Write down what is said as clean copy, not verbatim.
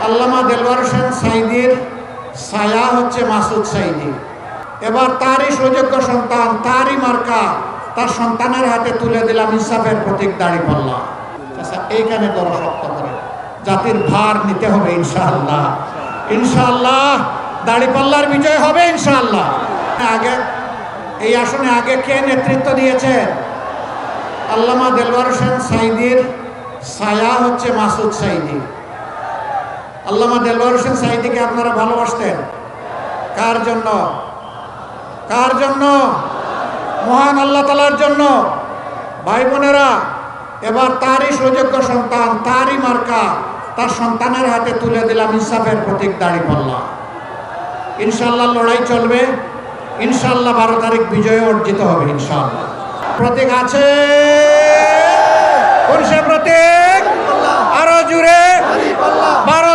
আল্লামা দেলওয়ার হোসেন সাঈদীর ছায়া হচ্ছে মাসুদ সাঈদী। এবার তারই সুযোগ্য সন্তান, তারই মার্কা, তার সন্তানের হাতে তুলে দিলাম ইনসাফের প্রতীক দাঁড়িপাল্লা। আচ্ছা, এইখানে বড় শক্ত করে জাতির ভার নিতে হবে ইনশাআল্লাহ। ইনশাআল্লাহ দাঁড়িপাল্লার বিজয় হবে ইনশাআল্লাহ। আগে এই আসনে আগে কে নেতৃত্ব দিয়েছে? আল্লামা দেলওয়ার হোসেন সাঈদীর ছায়া হচ্ছে মাসুদ সাঈদী। আল্লামা দেলওয়ার হোসেন সাঈদীকে আপনারা ভালোবাসতেন কার জন্য? কার জন্য? মহান আল্লাহ তাআলার জন্য। ভাই বোনেরা, এবার তারই সুযোগ্য সন্তান, তারই মার্কা, তার সন্তানের হাতে তুলে দিলাম ইনসাফের প্রতীক দাঁড়িপাল্লা। ইনশাআল্লাহ লড়াই চলবে, ইনশাআল্লাহ 12 তারিখ বিজয় অর্জিত হবে ইনশাআল্লাহ। প্রতীক আছে, কোন সে প্রতীক? আরো জুড়ে 12